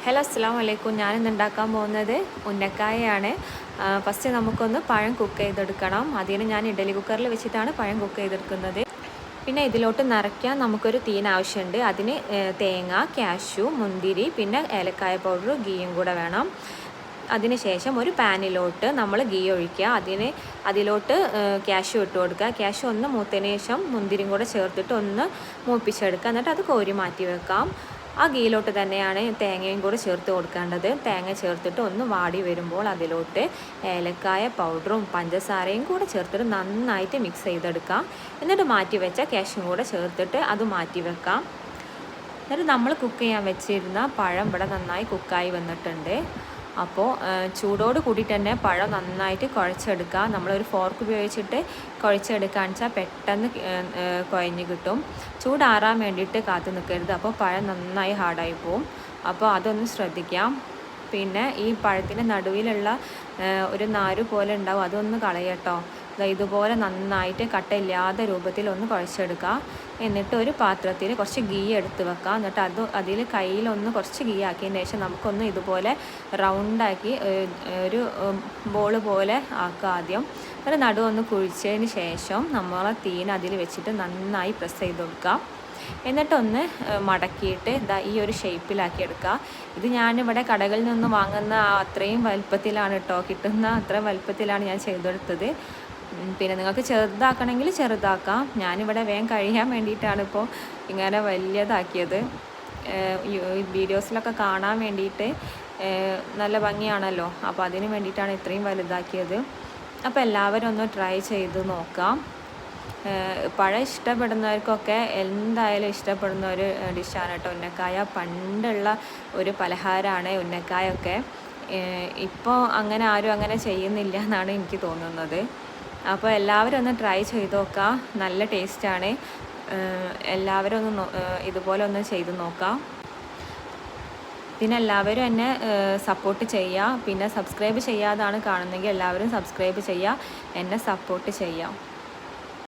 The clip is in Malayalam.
ഹലോ അസ്സലാമു അലൈക്കും. ഞാനിന്ന് ഉണ്ടാക്കാൻ പോകുന്നത് ഉന്നക്കായയാണ്. ഫസ്റ്റ് നമുക്കൊന്ന് പഴം കുക്ക് ചെയ്തെടുക്കണം. അതിന് ഞാൻ ഇഡലി കുക്കറിൽ വെച്ചിട്ടാണ് പഴം കുക്ക് ചെയ്തെടുക്കുന്നത്. പിന്നെ ഇതിലോട്ട് നിറയ്ക്കാൻ നമുക്കൊരു തീൻ ആവശ്യമുണ്ട്. അതിന് തേങ്ങ, കാഷ്യൂ, മുന്തിരി, പിന്നെ ഏലക്കായ പൗഡർ, ഗീയും കൂടെ വേണം. അതിനുശേഷം ഒരു പാനിലോട്ട് നമ്മൾ ഗീ ഒഴിക്കുക. അതിലോട്ട് കാഷ്യൂ ഇട്ട് കൊടുക്കുക. കാഷ്യൂ ഒന്ന് മൂത്തതിന് ശേഷം മുന്തിരിയും കൂടെ ചേർത്തിട്ട് ഒന്ന് മൂപ്പിച്ചെടുക്കുക. എന്നിട്ട് അത് കോരി മാറ്റി വെക്കാം. ആ ഗീയിലോട്ട് തന്നെയാണ് തേങ്ങയും കൂടെ ചേർത്ത് കൊടുക്കേണ്ടത്. തേങ്ങ ചേർത്തിട്ട് ഒന്ന് വാടി വരുമ്പോൾ അതിലോട്ട് ഏലക്കായ പൗഡറും പഞ്ചസാരയും കൂടെ ചേർത്തിട്ട് നന്നായിട്ട് മിക്സ് ചെയ്തെടുക്കാം. എന്നിട്ട് മാറ്റി വെച്ച കാഷ്യൂ കൂടെ ചേർത്തിട്ട് അത് മാറ്റി വെക്കാം. എന്നിട്ട് നമ്മൾ കുക്ക് ചെയ്യാൻ വെച്ചിരുന്ന പഴം ഇവിടെ നന്നായി കുക്കായി വന്നിട്ടുണ്ട്. അപ്പോൾ ചൂടോട് കൂടിയിട്ട് തന്നെ പഴം നന്നായിട്ട് കുഴച്ചെടുക്കുക. നമ്മളൊരു ഫോർക്ക് ഉപയോഗിച്ചിട്ട് കുഴച്ചെടുക്കുകയെന്ന് വെച്ചാൽ പെട്ടെന്ന് കുഴഞ്ഞ് കിട്ടും. ചൂടാറാൻ വേണ്ടിയിട്ട് കാത്തു നിൽക്കരുത്. അപ്പോൾ പഴം നന്നായി ഹാർഡായി പോവും. അപ്പോൾ അതൊന്ന് ശ്രദ്ധിക്കാം. പിന്നെ ഈ പഴത്തിൻ്റെ നടുവിലുള്ള ഒരു നാരു പോലെ ഉണ്ടാവും, അതൊന്ന് കളയട്ടോ. ഇതുപോലെ നന്നായിട്ട് കട്ടയില്ലാത്ത രൂപത്തിൽ ഒന്ന് കുഴച്ചെടുക്കുക. എന്നിട്ട് ഒരു പാത്രത്തിൽ കുറച്ച് ഗീ എടുത്ത് വെക്കുക. എന്നിട്ട് അതിൽ കയ്യിലൊന്ന് കുറച്ച് ഗീ ആക്കിയതിന് ശേഷം നമുക്കൊന്ന് ഇതുപോലെ റൗണ്ടാക്കി ഒരു ബോൾ പോലെ ആക്കുക ആദ്യം. ഒരു നടുവൊന്ന് കുഴിച്ചതിന് ശേഷം നമ്മൾ തീൻ അതിൽ വെച്ചിട്ട് നന്നായി പ്രസ് ചെയ്ത് കൊടുക്കുക. എന്നിട്ടൊന്ന് മടക്കിയിട്ട് ഈ ഒരു ഷേപ്പിലാക്കി എടുക്കുക. ഇത് ഞാനിവിടെ കടകളിൽ നിന്ന് വാങ്ങുന്ന അത്രയും വലുപ്പത്തിലാണ് കേട്ടോ, കിട്ടുന്ന അത്രയും വലുപ്പത്തിലാണ് ഞാൻ ചെയ്തെടുത്തത്. പിന്നെ നിങ്ങൾക്ക് ചെറുതാക്കണമെങ്കിൽ ചെറുതാക്കാം. ഞാനിവിടെ വേഗം കഴിയാൻ വേണ്ടിയിട്ടാണ് ഇപ്പോൾ ഇങ്ങനെ വലിയതാക്കിയത്. വീഡിയോസിലൊക്കെ കാണാൻ വേണ്ടിയിട്ട് നല്ല ഭംഗിയാണല്ലോ, അപ്പോൾ അതിന് വേണ്ടിയിട്ടാണ് ഇത്രയും വലുതാക്കിയത്. അപ്പോൾ എല്ലാവരും ഒന്ന് ട്രൈ ചെയ്ത് നോക്കാം. പഴം ഇഷ്ടപ്പെടുന്നവർക്കൊക്കെ എന്തായാലും ഇഷ്ടപ്പെടുന്ന ഒരു ഡിഷാണ് കേട്ടോ ഉന്നക്കായ. പണ്ടുള്ള ഒരു പലഹാരമാണ് ഉന്നക്കായൊക്കെ. ഇപ്പോൾ അങ്ങനെ ആരും അങ്ങനെ ചെയ്യുന്നില്ല എന്നാണ് എനിക്ക് തോന്നുന്നത്. അപ്പോൾ എല്ലാവരും ഒന്ന് ട്രൈ ചെയ്ത് നോക്കാം. നല്ല ടേസ്റ്റാണ്. എല്ലാവരും ഒന്ന് ഇതുപോലെ ഒന്ന് ചെയ്ത് നോക്കാം. പിന്നെ എല്ലാവരും എന്നെ സപ്പോർട്ട് ചെയ്യുക. പിന്നെ സബ്സ്ക്രൈബ് ചെയ്യാതാണ് കാണുന്നതെങ്കിൽ എല്ലാവരും സബ്സ്ക്രൈബ് ചെയ്യുക, എന്നെ സപ്പോർട്ട് ചെയ്യാം.